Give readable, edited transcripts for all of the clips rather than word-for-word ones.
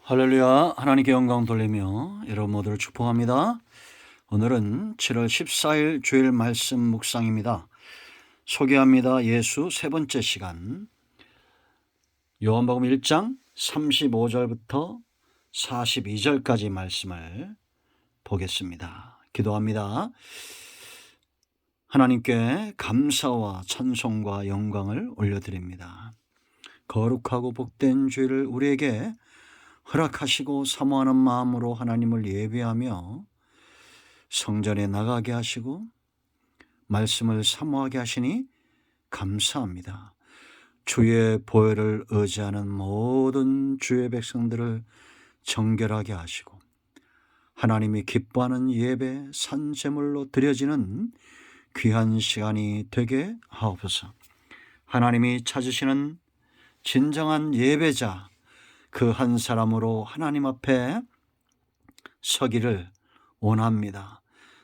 할렐루야. 하나님께 영광 돌리며 여러분 모두를 축복합니다. 오늘은 7월 14일 주일 말씀 묵상입니다. 소개합니다. 예수 세 번째 시간, 요한복음 1장 35절부터 42절까지 말씀을 보겠습니다. 기도합니다. 하나님께 감사와 찬송과 영광을 올려드립니다. 거룩하고 복된 주일을 우리에게 허락하시고 사모하는 마음으로 하나님을 예배하며 성전에 나가게 하시고 말씀을 사모하게 하시니 감사합니다. 주의 보혈을 의지하는 모든 주의 백성들을 정결하게 하시고 하나님이 기뻐하는 예배 산제물로 드려지는 귀한 시간이 되게 하옵소서. 하나님이 찾으시는 진정한 예배자 그 한 사람으로 하나님 앞에 서기를 원합니다.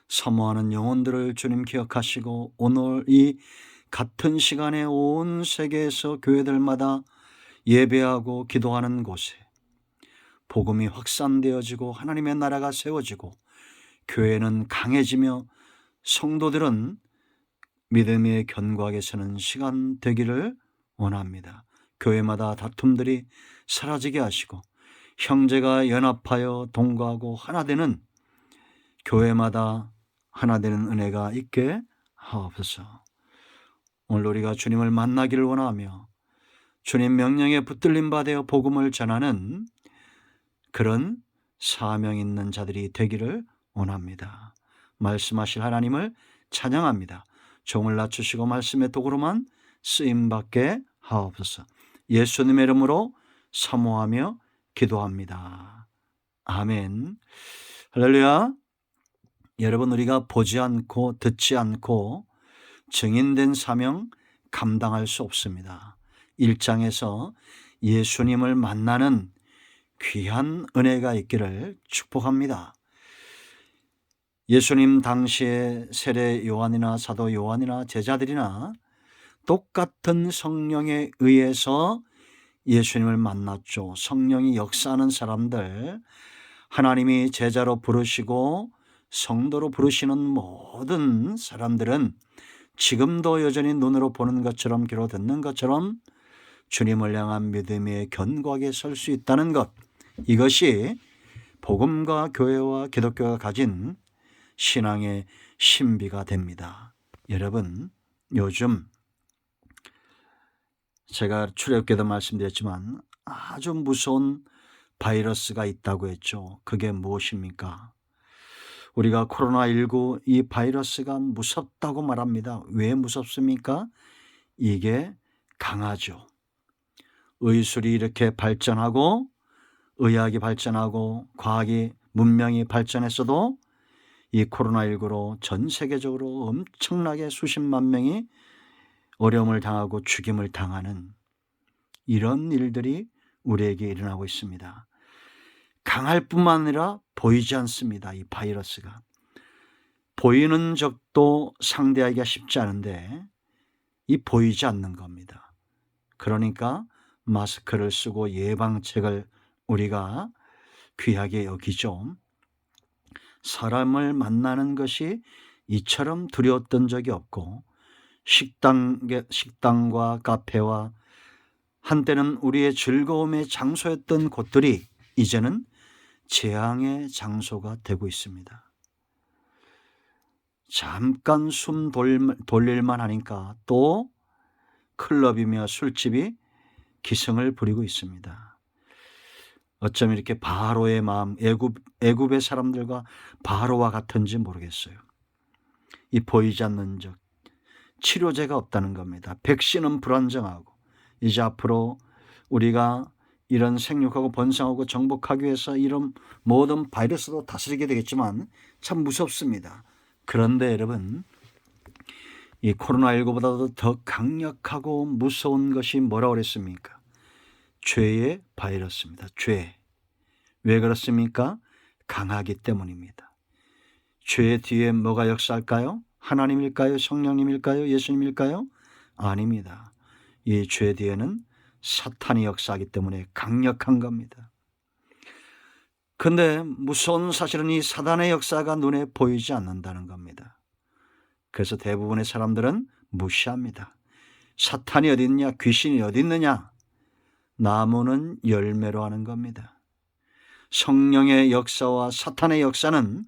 사모하는 영혼들을 주님 기억하시고 오늘 이 같은 시간에 온 세계에서 교회들마다 예배하고 기도하는 곳에 복음이 확산되어지고 하나님의 나라가 세워지고 교회는 강해지며 성도들은 믿음의 견고하게 서는 시간 되기를 원합니다. 교회마다 다툼들이 사라지게 하시고 형제가 연합하여 동거하고 하나 되는 교회마다 하나 되는 은혜가 있게 하옵소서. 오늘 우리가 주님을 만나기를 원하며 주님 명령에 붙들림 받아 복음을 전하는 그런 사명 있는 자들이 되기를 원합니다. 말씀하실 하나님을 찬양합니다. 종을 낮추시고 말씀의 도구로만 쓰임받게 하옵소서. 예수님의 이름으로 사모하며 기도합니다. 아멘. 할렐루야. 여러분, 우리가 보지 않고 듣지 않고 증인된 사명 감당할 수 없습니다. 1장에서 예수님을 만나는 귀한 은혜가 있기를 축복합니다. 예수님 당시에 세례 요한이나 사도 요한이나 제자들이나 똑같은 성령에 의해서 예수님을 만났죠. 성령이 역사하는 사람들, 하나님이 제자로 부르시고 성도로 부르시는 모든 사람들은 지금도 여전히 눈으로 보는 것처럼 귀로 듣는 것처럼 주님을 향한 믿음에 견고하게 설 수 있다는 것, 이것이 복음과 교회와 기독교가 가진 신앙의 신비가 됩니다. 여러분, 요즘 제가 출애굽기도 말씀드렸지만 아주 무서운 바이러스가 있다고 했죠. 그게 무엇입니까? 우리가 코로나19 이 바이러스가 무섭다고 말합니다. 왜 무섭습니까? 이게 강하죠. 의술이 이렇게 발전하고 의학이 발전하고 과학이 문명이 발전했어도 이 코로나19로 전 세계적으로 엄청나게 수십만 명이 어려움을 당하고 죽임을 당하는 이런 일들이 우리에게 일어나고 있습니다. 강할 뿐만 아니라 보이지 않습니다. 이 바이러스가. 보이는 적도 상대하기가 쉽지 않은데 이 보이지 않는 겁니다. 그러니까 마스크를 쓰고 예방책을 우리가 귀하게 여기죠. 사람을 만나는 것이 이처럼 두려웠던 적이 없고 식당과 카페와 한때는 우리의 즐거움의 장소였던 곳들이 이제는 재앙의 장소가 되고 있습니다. 잠깐 숨 돌릴만 하니까 또 클럽이며 술집이 기승을 부리고 있습니다. 어쩜 이렇게 바로의 마음, 애굽의 사람들과 바로와 같은지 모르겠어요. 이 보이지 않는 적, 치료제가 없다는 겁니다. 백신은 불안정하고 이제 앞으로 우리가 이런 생육하고 번성하고 정복하기 위해서 이런 모든 바이러스도 다스리게 되겠지만 참 무섭습니다. 그런데 여러분, 이 코로나19보다도 더 강력하고 무서운 것이 뭐라고 그랬습니까? 죄의 바이러스입니다. 죄. 왜 그렇습니까? 강하기 때문입니다. 죄 뒤에 뭐가 역사할까요? 하나님일까요? 성령님일까요? 예수님일까요? 아닙니다. 이 죄 뒤에는 사탄이 역사하기 때문에 강력한 겁니다. 근데 무서운 사실은 이 사단의 역사가 눈에 보이지 않는다는 겁니다. 그래서 대부분의 사람들은 무시합니다. 사탄이 어디 있냐, 귀신이 어디 있느냐, 나무는 열매로 하는 겁니다. 성령의 역사와 사탄의 역사는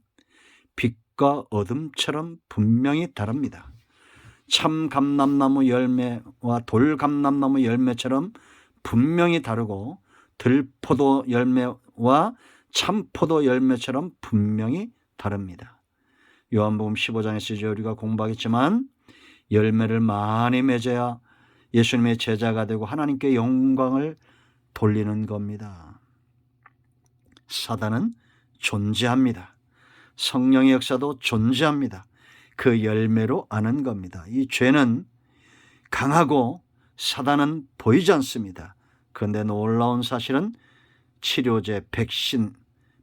빛과 어둠처럼 분명히 다릅니다. 참 감람나무 열매와 돌 감람나무 열매처럼 분명히 다르고, 들포도 열매와 참포도 열매처럼 분명히 다릅니다. 요한복음 15장에서 우리가 공부하겠지만 열매를 많이 맺어야 예수님의 제자가 되고 하나님께 영광을 돌리는 겁니다. 사단은 존재합니다. 성령의 역사도 존재합니다. 그 열매로 아는 겁니다. 이 죄는 강하고 사단은 보이지 않습니다. 그런데 놀라운 사실은 치료제,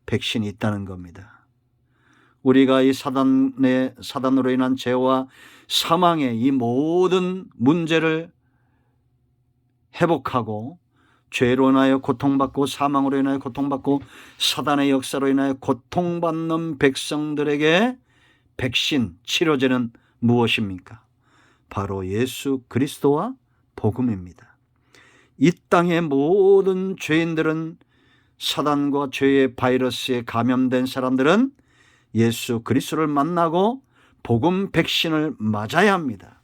백신이 있다는 겁니다. 우리가 이 사단으로 인한 죄와 사망의 이 모든 문제를 회복하고, 죄로 인하여 고통받고 사망으로 인하여 고통받고 사단의 역사로 인하여 고통받는 백성들에게 백신, 치료제는 무엇입니까? 바로 예수 그리스도와 복음입니다. 이 땅의 모든 죄인들은, 사단과 죄의 바이러스에 감염된 사람들은 예수 그리스도를 만나고 복음 백신을 맞아야 합니다.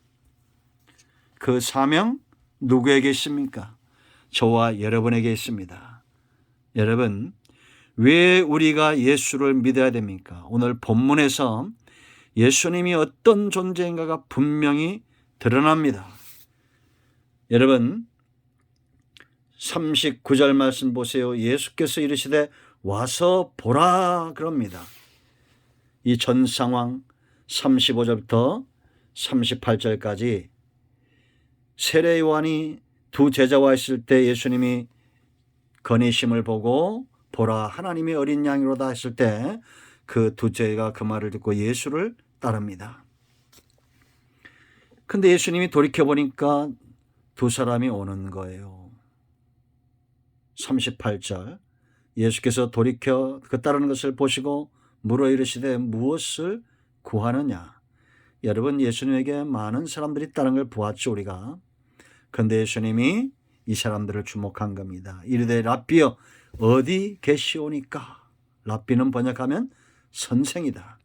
그 사명 누구에게 있습니까? 저와 여러분에게 있습니다. 여러분, 왜 우리가 예수를 믿어야 됩니까? 오늘 본문에서 예수님이 어떤 존재인가가 분명히 드러납니다. 여러분, 39절 말씀 보세요. 예수께서 이르시되 와서 보라 그럽니다. 이 전 상황 35절부터 38절까지 세례 요한이 두 제자와 있을 때 예수님이 건의심을 보고 보라 하나님의 어린 양이로다 했을 때 그 두 제자가 그 말을 듣고 예수를 따릅니다. 근데 예수님이 돌이켜보니까 두 사람이 오는 거예요. 38절 예수께서 돌이켜 그 따르는 것을 보시고 물어 이르시되 무엇을 구하느냐. 여러분, 예수님에게 많은 사람들이 따른 걸 보았죠, 우리가. 그런데 예수님이 이 사람들을 주목한 겁니다. 이르되 랍비여 어디 계시오니까. 랍비는 번역하면 선생이다.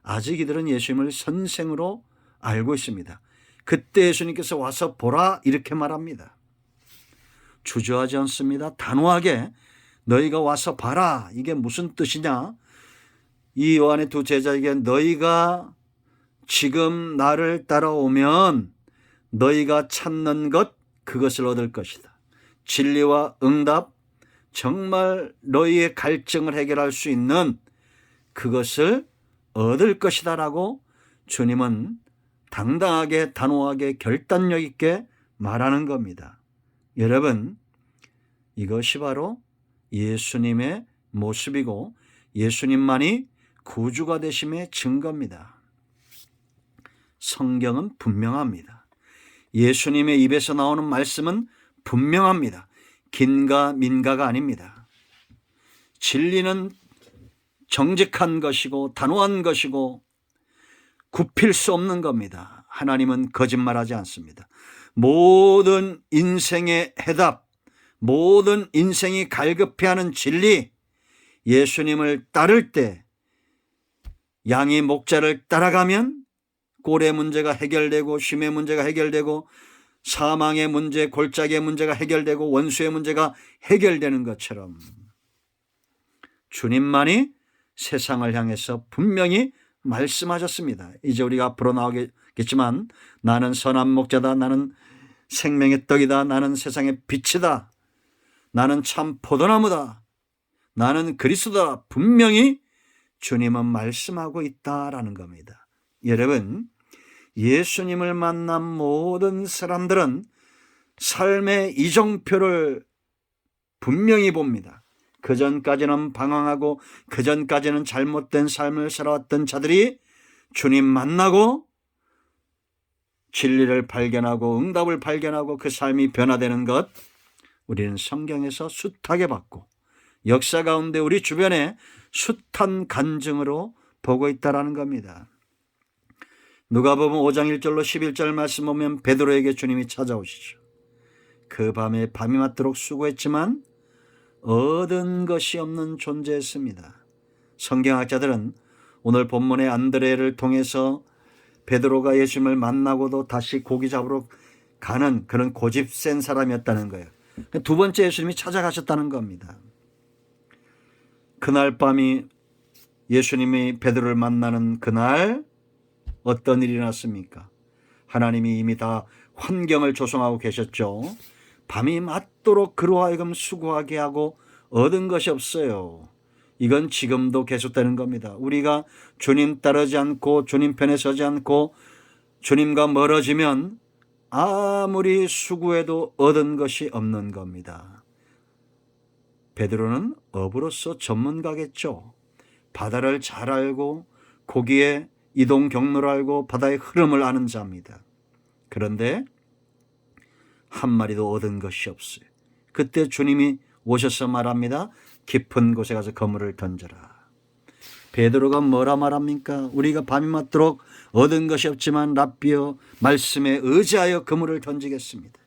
아직 이들은 예수님을 선생으로 알고 있습니다. 그때 예수님께서 와서 보라 이렇게 말합니다. 주저하지 않습니다. 단호하게 너희가 와서 봐라. 이게 무슨 뜻이냐? 이 요한의 두 제자에게 너희가 지금 나를 따라오면 너희가 찾는 것 그것을 얻을 것이다. 진리와 응답, 정말 너희의 갈증을 해결할 수 있는 그것을 얻을 것이다 라고 주님은 당당하게 단호하게 결단력 있게 말하는 겁니다. 여러분, 이것이 바로 예수님의 모습이고 예수님만이 구주가 되심의 증거입니다. 성경은 분명합니다. 예수님의 입에서 나오는 말씀은 분명합니다. 긴가 민가가 아닙니다. 진리는 정직한 것이고 단호한 것이고 굽힐 수 없는 겁니다. 하나님은 거짓말하지 않습니다. 모든 인생의 해답, 모든 인생이 갈급해하는 진리, 예수님을 따를 때 양이 목자를 따라가면 꼴의 문제가 해결되고 쉼의 문제가 해결되고 사망의 문제, 골짜기의 문제가 해결되고 원수의 문제가 해결되는 것처럼 주님만이 세상을 향해서 분명히 말씀하셨습니다. 이제 우리가 앞으로 나오겠지만 나는 선한 목자다. 나는 생명의 떡이다. 나는 세상의 빛이다. 나는 참 포도나무다. 나는 그리스도다. 분명히 주님은 말씀하고 있다라는 겁니다. 여러분, 예수님을 만난 모든 사람들은 삶의 이정표를 분명히 봅니다. 그전까지는 방황하고 그전까지는 잘못된 삶을 살아왔던 자들이 주님 만나고 진리를 발견하고 응답을 발견하고 그 삶이 변화되는 것, 우리는 성경에서 숱하게 봤고 역사 가운데 우리 주변에 숱한 간증으로 보고 있다라는 겁니다. 누가복음 5장 1절로 11절 말씀 보면 베드로에게 주님이 찾아오시죠. 그 밤에 밤이 맞도록 수고했지만 얻은 것이 없는 존재였습니다. 성경학자들은 오늘 본문의 안드레를 통해서 베드로가 예수님을 만나고도 다시 고기 잡으러 가는 그런 고집센 사람이었다는 거예요. 두 번째 예수님이 찾아가셨다는 겁니다. 그날 밤이 예수님이 베드로를 만나는 그날 어떤 일이 났습니까? 하나님이 이미 다 환경을 조성하고 계셨죠. 밤이 맞도록 그로 하여금 수고하게 하고 얻은 것이 없어요. 이건 지금도 계속되는 겁니다. 우리가 주님 따르지 않고 주님 편에 서지 않고 주님과 멀어지면 아무리 수고해도 얻은 것이 없는 겁니다. 베드로는 어부로서 전문가겠죠. 바다를 잘 알고 고기의 이동 경로를 알고 바다의 흐름을 아는 자입니다. 그런데 한 마리도 얻은 것이 없어요. 그때 주님이 오셔서 말합니다. 깊은 곳에 가서 그물을 던져라. 베드로가 뭐라 말합니까? 우리가 밤이 맞도록 얻은 것이 없지만 랍비어 말씀에 의지하여 그물을 던지겠습니다.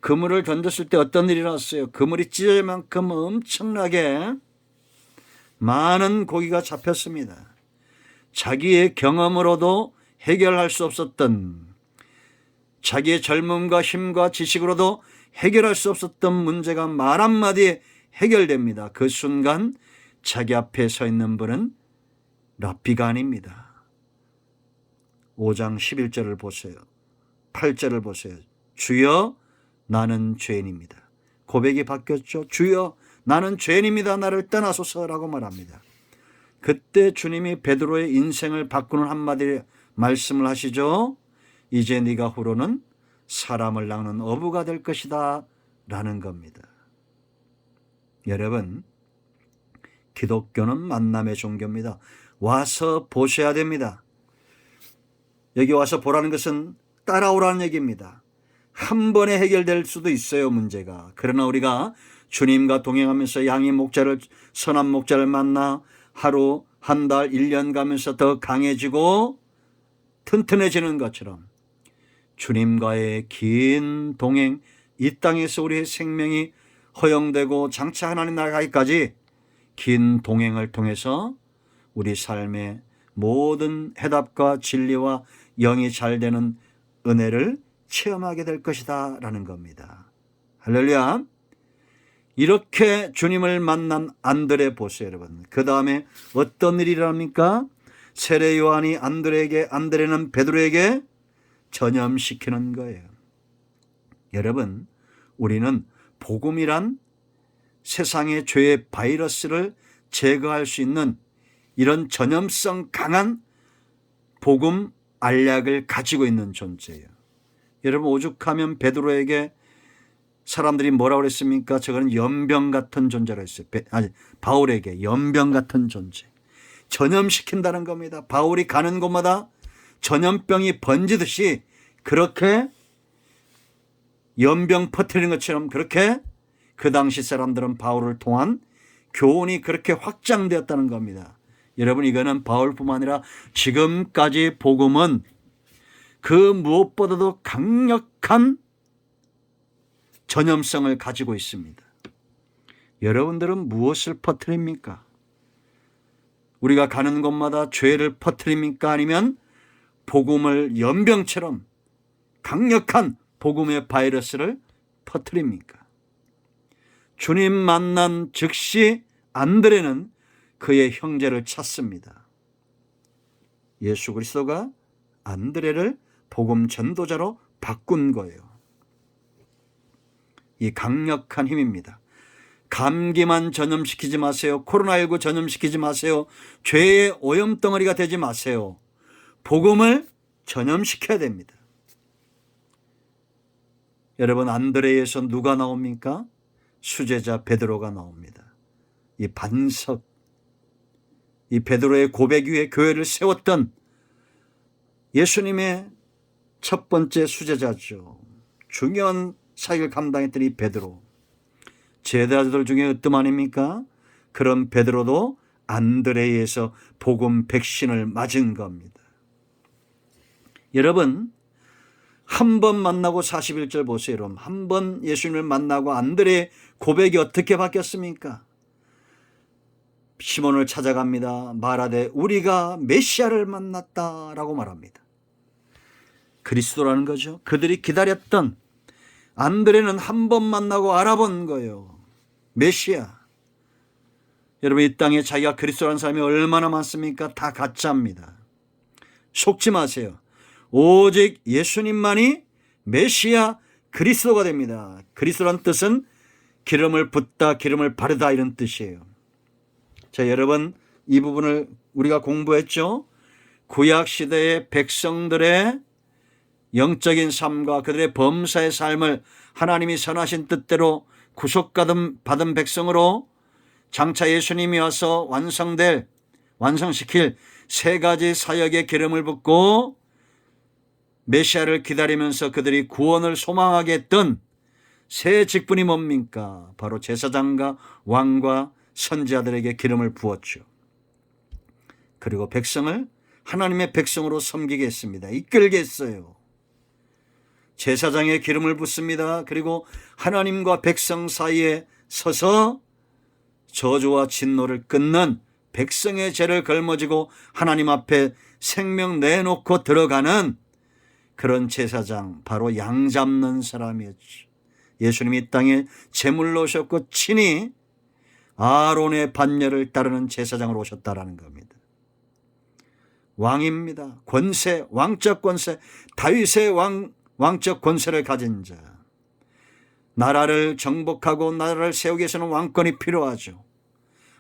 그물을 던졌을 때 어떤 일이 났어요? 그물이 찢어질 만큼 엄청나게 많은 고기가 잡혔습니다. 자기의 경험으로도 해결할 수 없었던, 자기의 젊음과 힘과 지식으로도 해결할 수 없었던 문제가 말 한마디에 해결됩니다. 그 순간 자기 앞에 서 있는 분은 랍비가 아닙니다. 5장 11절을 보세요. 8절을 보세요. 주여 나는 죄인입니다. 고백이 바뀌었죠. 주여 나는 죄인입니다. 나를 떠나소서라고 말합니다. 그때 주님이 베드로의 인생을 바꾸는 한마디 말씀을 하시죠. 이제 네가 후로는 사람을 낚는 어부가 될 것이다 라는 겁니다. 여러분, 기독교는 만남의 종교입니다. 와서 보셔야 됩니다. 여기 와서 보라는 것은 따라오라는 얘기입니다. 한 번에 해결될 수도 있어요, 문제가. 그러나 우리가 주님과 동행하면서 양의 목자를, 선한 목자를 만나 하루, 한 달, 1년 가면서 더 강해지고 튼튼해지는 것처럼 주님과의 긴 동행, 이 땅에서 우리의 생명이 허용되고 장차 하나님 나라 가기까지 긴 동행을 통해서 우리 삶의 모든 해답과 진리와 영이 잘 되는 은혜를 체험하게 될 것이다 라는 겁니다. 할렐루야. 이렇게 주님을 만난 안드레 보세요, 여러분. 그 다음에 어떤 일이 일어납니까? 세례 요한이 안드레는 베드로에게 전염시키는 거예요. 여러분, 우리는 복음이란 세상의 죄의 바이러스를 제거할 수 있는 이런 전염성 강한 복음 알약을 가지고 있는 존재예요. 여러분, 오죽하면 베드로에게 사람들이 뭐라고 그랬습니까? 저거는 연병 같은 존재라고 했어요. 바울에게 연병 같은 존재. 전염시킨다는 겁니다. 바울이 가는 곳마다 전염병이 번지듯이 그렇게 연병 퍼뜨리는 것처럼 그렇게 그 당시 사람들은 바울을 통한 교훈이 그렇게 확장되었다는 겁니다. 여러분, 이거는 바울뿐만 아니라 지금까지 복음은 그 무엇보다도 강력한 전염성을 가지고 있습니다. 여러분들은 무엇을 퍼뜨립니까? 우리가 가는 곳마다 죄를 퍼뜨립니까? 아니면 복음을 연병처럼 강력한 복음의 바이러스를 퍼뜨립니까? 주님 만난 즉시 안드레는 그의 형제를 찾습니다. 예수 그리스도가 안드레를 복음 전도자로 바꾼 거예요. 이 강력한 힘입니다. 감기만 전염시키지 마세요. 코로나19 전염시키지 마세요. 죄의 오염덩어리가 되지 마세요. 복음을 전염시켜야 됩니다. 여러분, 안드레에서 누가 나옵니까? 수제자 베드로가 나옵니다. 이 반석, 이 베드로의 고백 위에 교회를 세웠던 예수님의 첫 번째 수제자죠. 중요한 사역을 감당했던 이 베드로. 제자들 중에 으뜸 아닙니까? 그런 베드로도 안드레에서 복음 백신을 맞은 겁니다. 여러분, 한 번 만나고 41절 보세요. 여러분, 한 번 예수님을 만나고 안드레의 고백이 어떻게 바뀌었습니까? 시몬을 찾아갑니다. 말하되 우리가 메시아를 만났다라고 말합니다. 그리스도라는 거죠. 그들이 기다렸던, 안드레는 한 번 만나고 알아본 거예요. 메시아. 여러분, 이 땅에 자기가 그리스도라는 사람이 얼마나 많습니까? 다 가짜입니다. 속지 마세요. 오직 예수님만이 메시아 그리스도가 됩니다. 그리스도란 뜻은 기름을 붓다, 기름을 바르다 이런 뜻이에요. 자, 여러분, 이 부분을 우리가 공부했죠. 구약시대의 백성들의 영적인 삶과 그들의 범사의 삶을 하나님이 선하신 뜻대로 구속받은 백성으로 장차 예수님이 와서 완성시킬 세 가지 사역의 기름을 붓고 메시아를 기다리면서 그들이 구원을 소망하게 했던 세 직분이 뭡니까? 바로 제사장과 왕과 선지자들에게 기름을 부었죠. 그리고 백성을 하나님의 백성으로 섬기게 했습니다. 이끌게 했어요. 제사장의 기름을 붓습니다. 그리고 하나님과 백성 사이에 서서 저주와 진노를 끊는, 백성의 죄를 걸머지고 하나님 앞에 생명 내놓고 들어가는 그런 제사장, 바로 양 잡는 사람이었죠. 예수님이 이 땅에 제물로 오셨고 친히 아론의 반열을 따르는 제사장으로 오셨다라는 겁니다. 왕입니다. 권세, 왕적 권세, 다윗의 왕적 권세를 가진 자. 나라를 정복하고 나라를 세우기 위해서는 왕권이 필요하죠.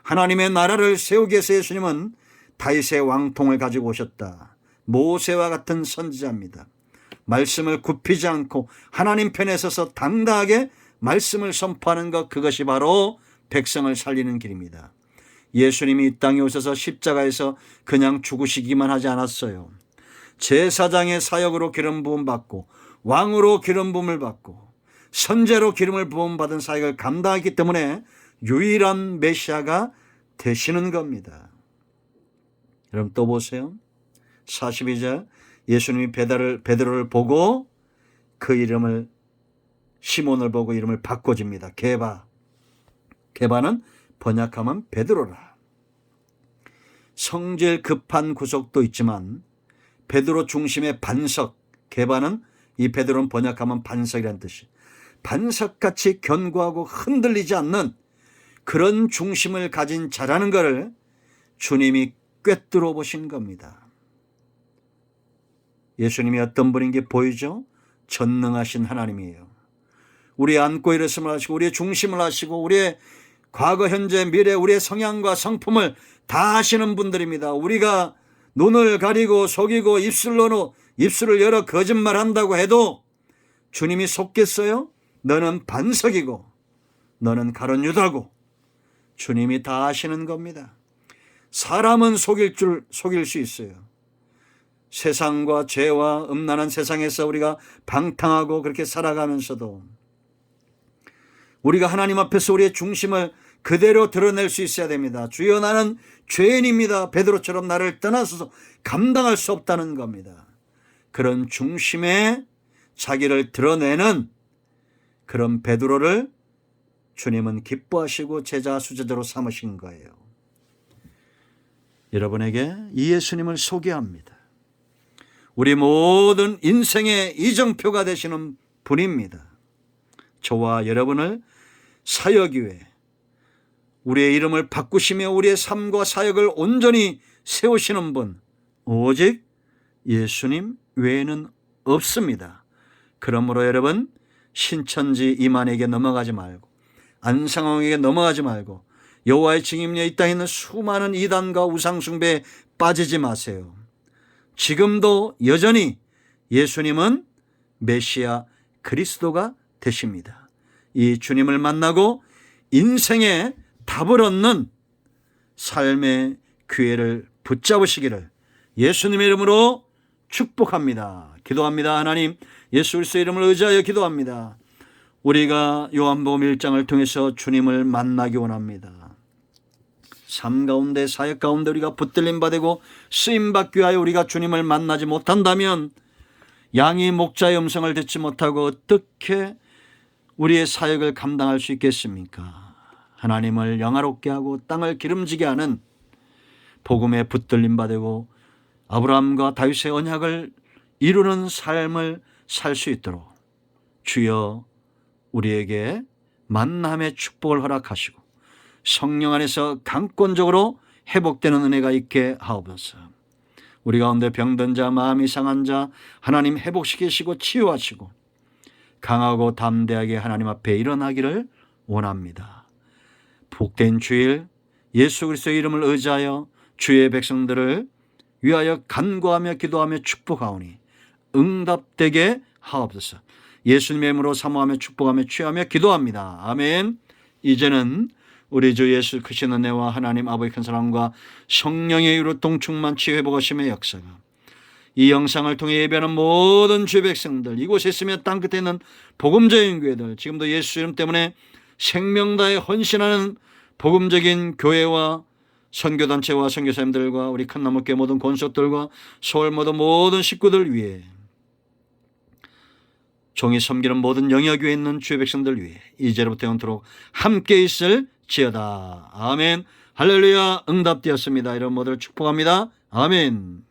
하나님의 나라를 세우기 위해서 예수님은 다윗의 왕통을 가지고 오셨다. 모세와 같은 선지자입니다. 말씀을 굽히지 않고 하나님 편에 서서 당당하게 말씀을 선포하는 것, 그것이 바로 백성을 살리는 길입니다. 예수님이 이 땅에 오셔서 십자가에서 그냥 죽으시기만 하지 않았어요. 제사장의 사역으로 기름 부음 받고, 왕으로 기름 부음을 받고, 선제로 기름을 부음 받은 사역을 감당했기 때문에 유일한 메시아가 되시는 겁니다. 여러분, 또 보세요. 42절, 예수님이 베드로를 보고 그 이름을, 시몬을 보고 이름을 바꿔줍니다. 게바. 게바는 번역하면 베드로라. 성질 급한 구속도 있지만 베드로 중심의 반석, 게바는, 이 베드로는 번역하면 반석이라는 뜻이, 반석같이 견고하고 흔들리지 않는 그런 중심을 가진 자라는 것을 주님이 꿰뚫어 보신 겁니다. 예수님이 어떤 분인 게 보이죠? 전능하신 하나님이에요. 우리의 안고 일어섬을 하시고 우리의 중심을 하시고 우리의 과거, 현재, 미래, 우리의 성향과 성품을 다 아시는 분들입니다. 우리가 눈을 가리고 속이고 입술을 열어 거짓말한다고 해도 주님이 속겠어요? 너는 반석이고 너는 가룟 유다고. 주님이 다 아시는 겁니다. 사람은 속일 수 있어요. 세상과 죄와 음란한 세상에서 우리가 방탕하고 그렇게 살아가면서도 우리가 하나님 앞에서 우리의 중심을 그대로 드러낼 수 있어야 됩니다. 주여, 나는 죄인입니다. 베드로처럼 나를 떠나소서. 감당할 수 없다는 겁니다. 그런 중심에 자기를 드러내는 그런 베드로를 주님은 기뻐하시고 제자 수제자로 삼으신 거예요. 여러분에게 이 예수님을 소개합니다. 우리 모든 인생의 이정표가 되시는 분입니다. 저와 여러분을 사역 위에 우리의 이름을 바꾸시며 우리의 삶과 사역을 온전히 세우시는 분, 오직 예수님 외에는 없습니다. 그러므로 여러분, 신천지 이만에게 넘어가지 말고, 안상홍에게 넘어가지 말고, 여호와의 증인이여 이 땅에 있는 수많은 이단과 우상숭배에 빠지지 마세요. 지금도 여전히 예수님은 메시아 그리스도가 되십니다. 이 주님을 만나고 인생의 답을 얻는 삶의 기회를 붙잡으시기를 예수님의 이름으로 축복합니다. 기도합니다. 하나님, 예수 그리스도의 이름을 의지하여 기도합니다. 우리가 요한복음 1장을 통해서 주님을 만나기 원합니다. 삶 가운데 사역 가운데 우리가 붙들림 받고 쓰임받기 위하여 우리가 주님을 만나지 못한다면 양이 목자의 음성을 듣지 못하고 어떻게 우리의 사역을 감당할 수 있겠습니까? 하나님을 영화롭게 하고 땅을 기름지게 하는 복음에 붙들림 받고 아브라함과 다윗의 언약을 이루는 삶을 살 수 있도록 주여 우리에게 만남의 축복을 허락하시고 성령 안에서 강권적으로 회복되는 은혜가 있게 하옵소서. 우리 가운데 병든 자, 마음이 상한 자 하나님 회복시키시고 치유하시고 강하고 담대하게 하나님 앞에 일어나기를 원합니다. 복된 주일 예수 그리스도의 이름을 의지하여 주의 백성들을 위하여 간구하며 기도하며 축복하오니 응답되게 하옵소서. 예수님의 이름으로 사모하며 축복하며 취하며 기도합니다. 아멘. 이제는 우리 주 예수 크신 은혜와 하나님 아버지 큰 사랑과 성령의 유로 동충만치 회복하심의 역사가 이 영상을 통해 예배하는 모든 주의 백성들, 이곳에 있으며 땅끝에 있는 복음적인 교회들, 지금도 예수 이름 때문에 생명 다해 헌신하는 복음적인 교회와 선교단체와 선교사님들과 우리 큰나무교회 모든 권속들과 서울 모든 식구들 위해 종이 섬기는 모든 영역에 있는 주의 백성들 위해 이제로부터 영원토록 함께 있을 지어다. 아멘. 할렐루야. 응답되었습니다. 이런 모두를 축복합니다. 아멘.